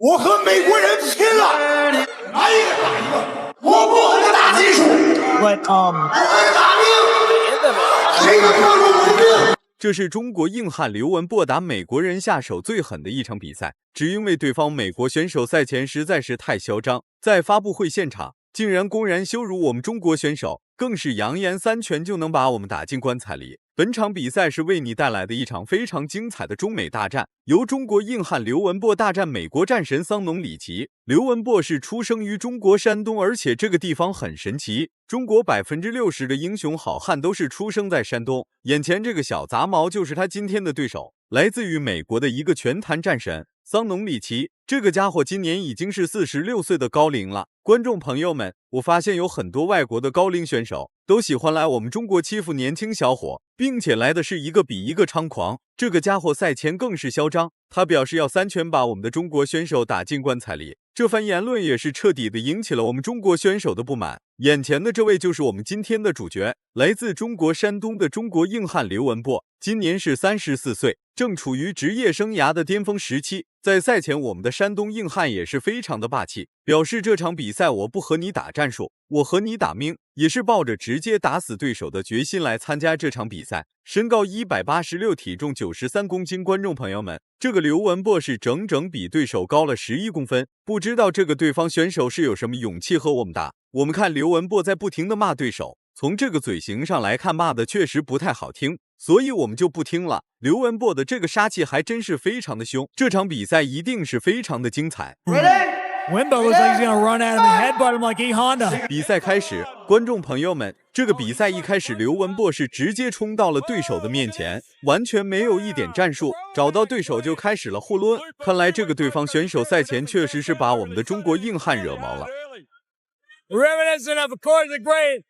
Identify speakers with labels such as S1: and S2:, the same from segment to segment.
S1: 我和美国人拼了，来一个打一个，我不和他打技术，我和打命，谁能抗住我的命？
S2: 这是中国硬汉刘文博打美国人下手最狠的一场比赛，只因为对方美国选手赛前实在是太嚣张，在发布会现场竟然公然羞辱我们中国选手，更是扬言3拳就能把我们打进棺材里。本场比赛是为你带来的一场非常精彩的中美大战，由中国硬汉刘文博大战美国战神桑农里奇。刘文博是出生于中国山东，而且这个地方很神奇，中国60%的英雄好汉都是出生在山东。眼前这个小杂毛就是他今天的对手，来自于美国的一个拳坛战神桑农里奇。这个家伙今年已经是46岁的高龄了。观众朋友们，我发现有很多外国的高龄选手都喜欢来我们中国欺负年轻小伙，并且来的是一个比一个猖狂。这个家伙赛前更是嚣张，他表示要3拳把我们的中国选手打进棺材里。这番言论也是彻底的引起了我们中国选手的不满。眼前的这位就是我们今天的主角，来自中国山东的中国硬汉刘文博，今年是34岁，正处于职业生涯的巅峰时期。在赛前，我们的山东硬汉也是非常的霸气，表示这场比赛我不和你打战术，我和你打命，也是抱着直接打死对手的决心来参加这场比赛。身高186，体重93公斤，观众朋友们，这个刘文博是整整比对手高了11公分，不知道这个对方选手是有什么勇气和我们打。我们看刘文博在不停的骂对手，从这个嘴型上来看，骂的确实不太好听，所以我们就不听了。刘文博的这个杀气还真是非常的凶，这场比赛一定是非常的精彩。
S3: Wimbo looks like he's gonna run at him and headbutt him like E Honda.
S2: 比赛开始，观众朋友们，这个比赛一开始，刘文博是直接冲到了对手的面前，完全没有一点战术，找到对手就开始了互抡。看来这个对方选手赛前确实是把我们的中国硬汉惹毛了。
S3: Reminiscent of course the great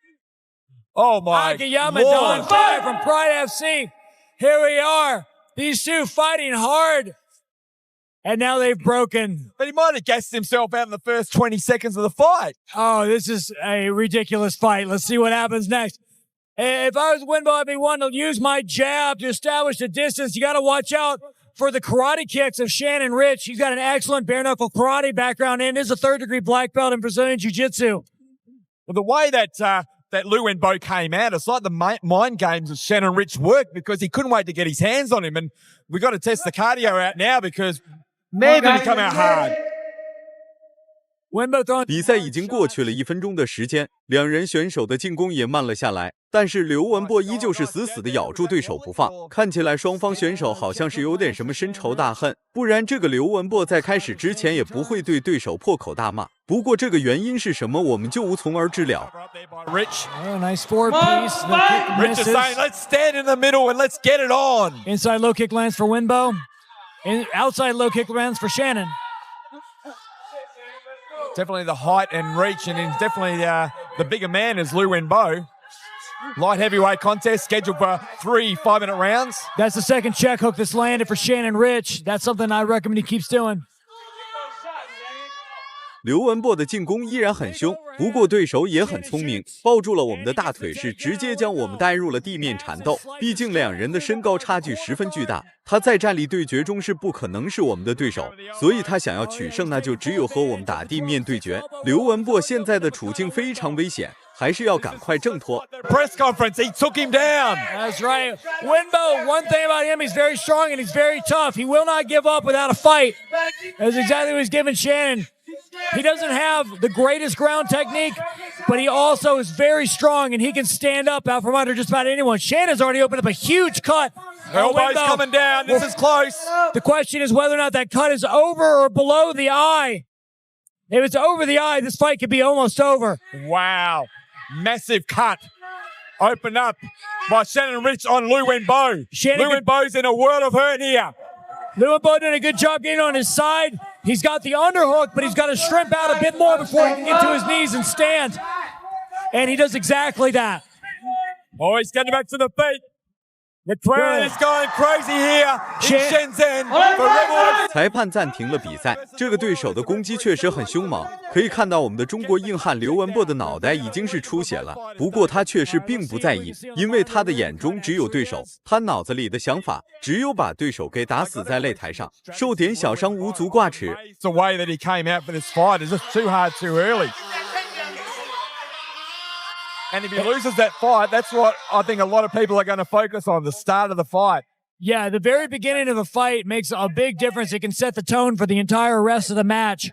S3: Akiyama Don Fire from Pride FC. Here we are, these two fighting hard. And now they've broken.
S4: But he might have gassed himself out in the first 20 seconds of the fight.
S3: Oh, this is a ridiculous fight. Let's see what happens next. If I was Wimbo, I'd be one to use my jab to establish the distance. You got to watch out for the karate kicks of Shannon Rich. He's got an excellent bare-knuckle karate background and is a third-degree black belt in Brazilian Jiu-Jitsu.
S4: Well, the way that Lou Wenbo came out, it's like the mind games of Shannon Rich worked because he couldn't wait to get his hands on him. And we've got to test the cardio out now because maybe he come out hard.
S2: 比赛已经过去了1分钟的时间，两人选手的进攻也慢了下来，但是刘文博依旧是死死的咬住对手不放，看起来双方选手好像是有点什么深仇大恨，不然这个刘文博在开始之前也不会对对手破口大骂。不过这个原因是什么，我们就无从而知了。
S3: Nice forward piece.
S4: Rich is saying, let's stand in the middle and let's get it on.
S3: Inside low kick lands for Wimbo. Outside low kick lands for Shannon.
S4: Definitely the height and reach, and he's definitely the bigger man is Lou Wenbo. Light heavyweight contest scheduled for 3 5-minute rounds.
S3: That's the second check hook that's landed for Shannon Rich. That's something I recommend he keeps doing.
S2: 刘文博的进攻依然很凶，不过对手也很聪明，抱住了我们的大腿，是直接将我们带入了地面缠斗。毕竟两人的身高差距十分巨大，他在站立对决中是不可能是我们的对手，所以他想要取胜，那就只有和我们打地面对决。刘文博现在的处境非常危险，还是要赶快挣脱。
S4: Press conference, he took him down.
S3: That's right. Wimbo, one thing about him, he's very strong and he's very tough. He will not give up without a fight. That's exactly what he's giving Shannon. He doesn't have the greatest ground technique, but he also is very strong, and he can stand up out from under just about anyone. Shannon's already opened up a huge cut.
S4: Elbows coming down. This is close.
S3: The question is whether or not that cut is over or below the eye. If it's over the eye, this fight could be almost over.
S4: Wow. Massive cut. Open up by Shannon Rich on Lou Wenbo. Lou Wenbo's in a world of hurt here.
S3: Lou Wenbo doing a good job getting on his side. He's got the underhook, but he's got to shrimp out a bit more before he can get to his knees and stand. And he does exactly that.
S4: Oh, he's getting back to the feet.
S3: The
S4: crowd is going crazy here in Shenzhen for Rebel.
S2: 裁判暂停了比赛，这个对手的攻击确实很凶猛，可以看到我们的中国硬汉刘文博的脑袋已经是出血了。不过他确实并不在意，因为他的眼中只有对手，他脑子里的想法只有把对手给打死在擂台上，受点小伤无足挂齿。
S4: The way that he came out for this fight is just too hard too early. And if he loses that fight, that's what I think a lot of people are going to focus on, the start of the fight.
S3: Yeah, the very beginning of a fight makes a big difference. It can set the tone for the entire rest of the match.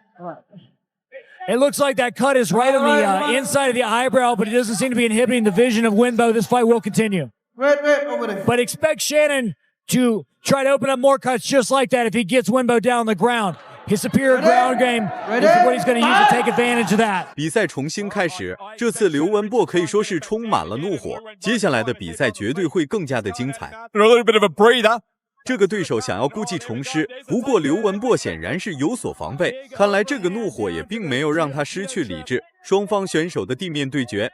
S3: It looks like that cut is right on the inside of the eyebrow, but it doesn't seem to be inhibiting the vision of Winbo. This fight will continue.
S1: Wait, over there.
S3: But expect Shannon to try to open up more cuts just like that if he gets Winbo down on the ground. His superior ground game is what he's going to use to take advantage of that.
S2: 比赛重新开始，这次刘文博可以说是充满了怒火。接下来的比赛绝对会更加的精彩。
S4: A little bit of a breather.
S2: 这个对手想要故技重施，不过刘文博显然是有所防备，看来这个怒火也并没有让他失去理智。双方选手的地面对决。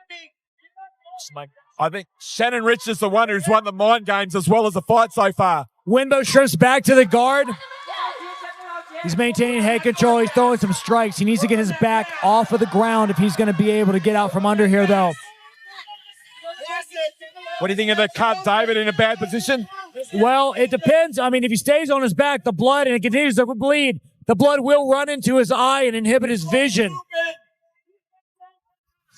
S4: I think Shannon Rich is the one who's won the mind games as well as the fight so far.
S3: Winbo strips back to the guard. He's maintaining head control. He's throwing some strikes. He needs to get his back off of the ground if he's going to be able to get out from under here, though.
S4: What do you think of the cut, David, in a bad position?
S3: Well, it depends. I mean, if he stays on his back, the blood, and it continues to bleed, the blood will run into his eye and inhibit his vision.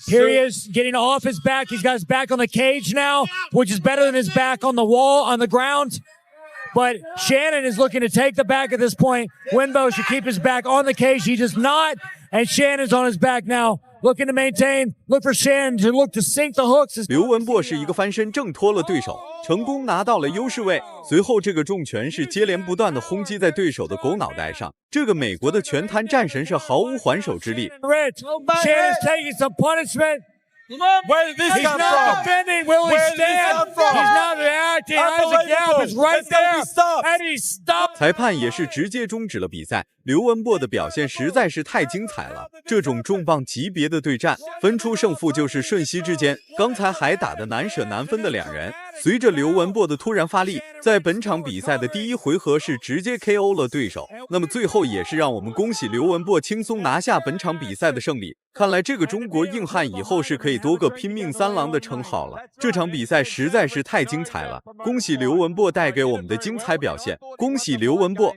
S3: Here he is getting off his back. He's got his back on the cage now, which is better than his back on the wall, on the ground. But Shannon is looking to take the back at this point. Winbo should keep his back on the cage. He does not. And Shannon's on his back now, looking to maintain. Look for Shannon to look to sink the hooks.
S2: 刘文博是一个翻身挣脱了对手，成功拿到了优势位。随后这个重拳是接连不断的轰击在对手的狗脑袋上。这个美国的拳坛战神是毫无还手之力。
S3: Rich, Shannon's taking some punishment.
S4: Where did this
S3: He's
S4: come
S3: not
S4: from?
S3: defending. Will he
S4: Where did this
S3: stand?
S4: come from?
S3: He's not reacting. Isaac Yap is right
S4: Let's go,
S3: there.
S4: he stopped.
S3: And he stopped.
S2: 裁判也是直接终止了比赛。刘文博的表现实在是太精彩了，这种重磅级别的对战，分出胜负就是瞬息之间。刚才还打得难舍难分的两人，随着刘文博的突然发力，在本场比赛的第一回合是直接 KO 了对手。那么最后也是让我们恭喜刘文博轻松拿下本场比赛的胜利。看来这个中国硬汉以后是可以多个拼命三郎的称号了。这场比赛实在是太精彩了，恭喜刘文博带给我们的精彩表现，恭喜刘文博。